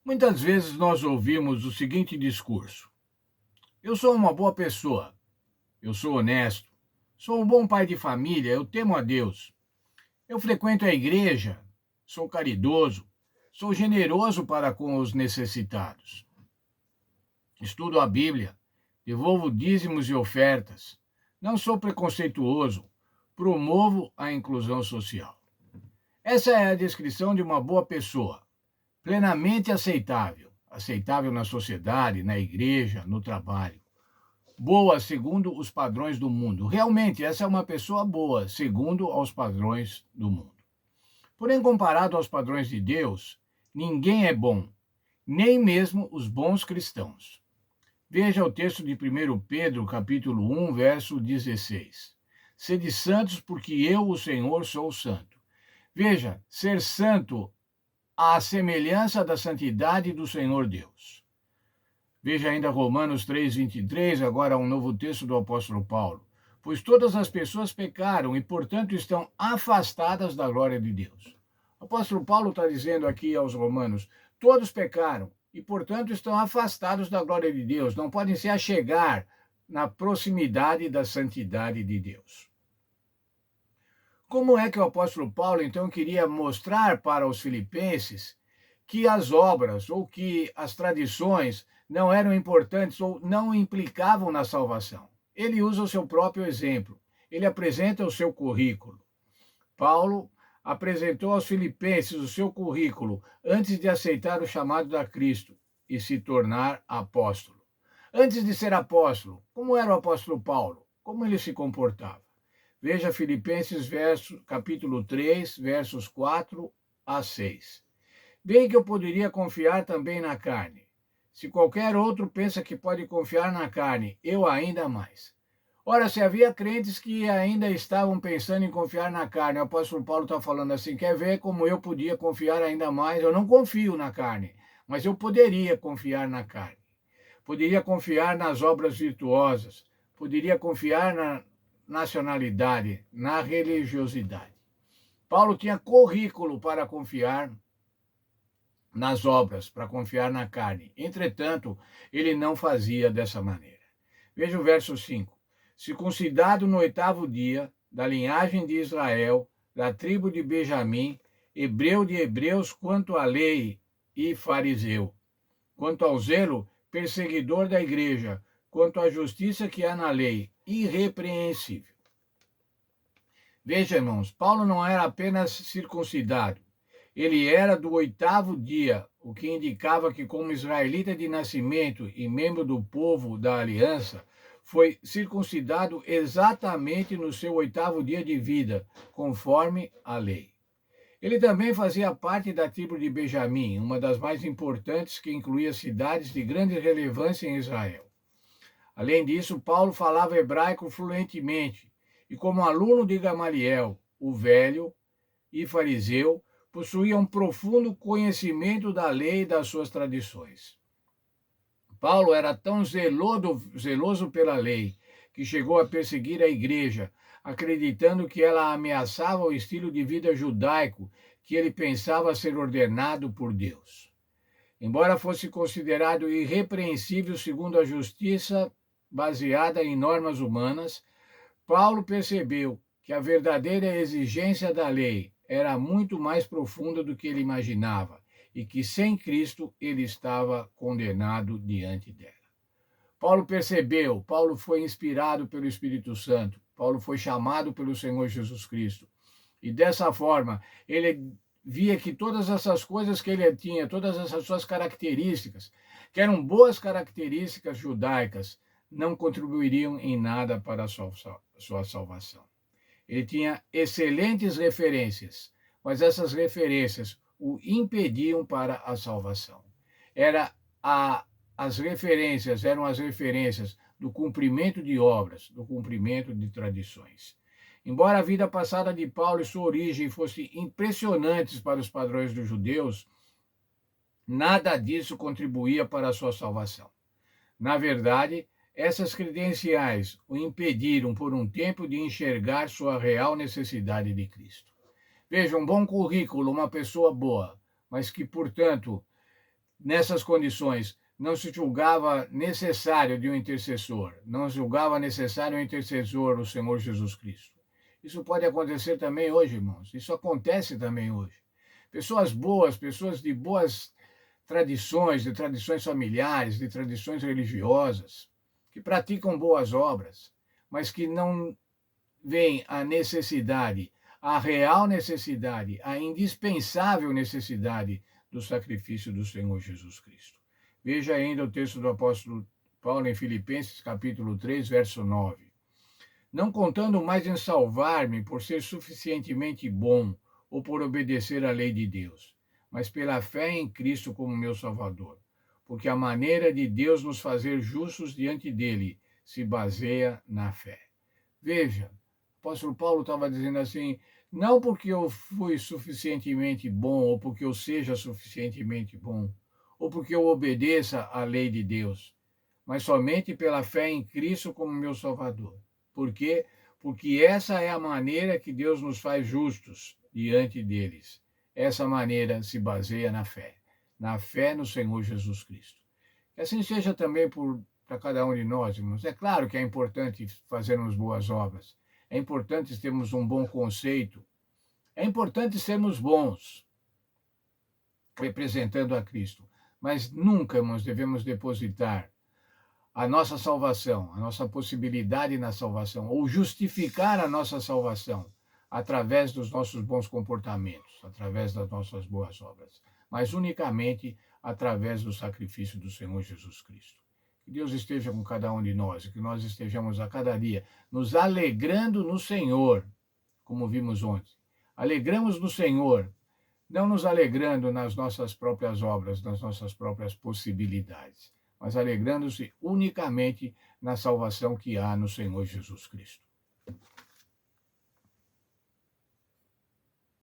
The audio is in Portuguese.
Muitas vezes nós ouvimos o seguinte discurso: eu sou uma boa pessoa, eu sou honesto, sou um bom pai de família, eu temo a Deus, eu frequento a igreja, sou caridoso, sou generoso para com os necessitados, estudo a Bíblia, devolvo dízimos e ofertas, não sou preconceituoso, promovo a inclusão social. Essa é a descrição de uma boa pessoa, plenamente aceitável, aceitável na sociedade, na igreja, no trabalho. Boa segundo os padrões do mundo. Realmente, essa é uma pessoa boa, segundo aos padrões do mundo. Porém, comparado aos padrões de Deus, ninguém é bom, nem mesmo os bons cristãos. Veja o texto de 1 Pedro, capítulo 1, verso 16. Sede santos, porque eu, o Senhor, sou santo. Veja, ser santo à semelhança da santidade do Senhor Deus. Veja ainda Romanos 3:23, agora um novo texto do apóstolo Paulo. Pois todas as pessoas pecaram e, portanto, estão afastadas da glória de Deus. O apóstolo Paulo está dizendo aqui aos romanos, todos pecaram e, portanto, estão afastados da glória de Deus, não podem se achegar na proximidade da santidade de Deus. Como é que o apóstolo Paulo, então, queria mostrar para os filipenses que as obras ou que as tradições não eram importantes ou não implicavam na salvação? Ele usa o seu próprio exemplo, ele apresenta o seu currículo. Paulo apresentou aos filipenses o seu currículo antes de aceitar o chamado da Cristo e se tornar apóstolo. Antes de ser apóstolo, como era o apóstolo Paulo? Como ele se comportava? Veja Filipenses capítulo 3, versos 4 a 6. Bem que eu poderia confiar também na carne. Se qualquer outro pensa que pode confiar na carne, eu ainda mais. Ora, se havia crentes que ainda estavam pensando em confiar na carne, o apóstolo Paulo está falando assim, quer ver como eu podia confiar ainda mais? Eu não confio na carne, mas eu poderia confiar na carne. Poderia confiar nas obras virtuosas, poderia confiar na nacionalidade, na religiosidade. Paulo tinha currículo para confiar nas obras, para confiar na carne. Entretanto, ele não fazia dessa maneira. Veja o verso 5. Circuncidado no 8º dia, da linhagem de Israel, da tribo de Benjamim, hebreu de hebreus quanto à lei e fariseu. Quanto ao zelo, perseguidor da igreja, quanto à justiça que há na lei, irrepreensível. Veja, irmãos, Paulo não era apenas circuncidado, ele era do 8º dia, o que indicava que, como israelita de nascimento e membro do povo da aliança, foi circuncidado exatamente no seu 8º dia de vida, conforme a lei. Ele também fazia parte da tribo de Benjamim, uma das mais importantes que incluía cidades de grande relevância em Israel. Além disso, Paulo falava hebraico fluentemente e, como aluno de Gamaliel, o velho e fariseu, possuía um profundo conhecimento da lei e das suas tradições. Paulo era tão zeloso pela lei que chegou a perseguir a igreja, acreditando que ela ameaçava o estilo de vida judaico que ele pensava ser ordenado por Deus. Embora fosse considerado irrepreensível segundo a justiça baseada em normas humanas, Paulo percebeu que a verdadeira exigência da lei era muito mais profunda do que ele imaginava e que sem Cristo ele estava condenado diante dela. Paulo percebeu, Paulo foi inspirado pelo Espírito Santo, Paulo foi chamado pelo Senhor Jesus Cristo. E dessa forma, ele via que todas essas coisas que ele tinha, todas essas suas características, que eram boas características judaicas, não contribuiriam em nada para a sua salvação. Ele tinha excelentes referências, mas essas referências o impediam para a salvação. As referências eram as referências do cumprimento de obras, do cumprimento de tradições. Embora a vida passada de Paulo e sua origem fossem impressionantes para os padrões dos judeus, nada disso contribuía para a sua salvação. Na verdade, essas credenciais o impediram por um tempo de enxergar sua real necessidade de Cristo. Veja, um bom currículo, uma pessoa boa, mas que, portanto, Nessas condições, não se julgava necessário de um intercessor, não se julgava necessário um intercessor, o Senhor Jesus Cristo. Isso pode acontecer também hoje, irmãos. Isso acontece também hoje. Pessoas boas, pessoas de boas tradições, de tradições familiares, de tradições religiosas, que praticam boas obras, mas que não veem a necessidade, a real necessidade, a indispensável necessidade do sacrifício do Senhor Jesus Cristo. Veja ainda o texto do apóstolo Paulo em Filipenses, capítulo 3, verso 9. Não contando mais em salvar-me por ser suficientemente bom ou por obedecer à lei de Deus, mas pela fé em Cristo como meu Salvador, porque a maneira de Deus nos fazer justos diante dele se baseia na fé. Veja, o apóstolo Paulo estava dizendo assim, não porque eu fui suficientemente bom, ou porque eu seja suficientemente bom, ou porque eu obedeça à lei de Deus, mas somente pela fé em Cristo como meu Salvador. Por quê? Porque essa é a maneira que Deus nos faz justos diante deles. Essa maneira se baseia na fé no Senhor Jesus Cristo. Que assim seja também para cada um de nós, irmãos. É claro que é importante fazermos boas obras, é importante termos um bom conceito, é importante sermos bons, representando a Cristo, mas nunca, irmãos, devemos depositar a nossa salvação, a nossa possibilidade na salvação, ou justificar a nossa salvação através dos nossos bons comportamentos, através das nossas boas obras, mas unicamente através do sacrifício do Senhor Jesus Cristo. Que Deus esteja com cada um de nós e que nós estejamos a cada dia nos alegrando no Senhor, como vimos ontem. Alegramos no Senhor, não nos alegrando nas nossas próprias obras, nas nossas próprias possibilidades, mas alegrando-se unicamente na salvação que há no Senhor Jesus Cristo.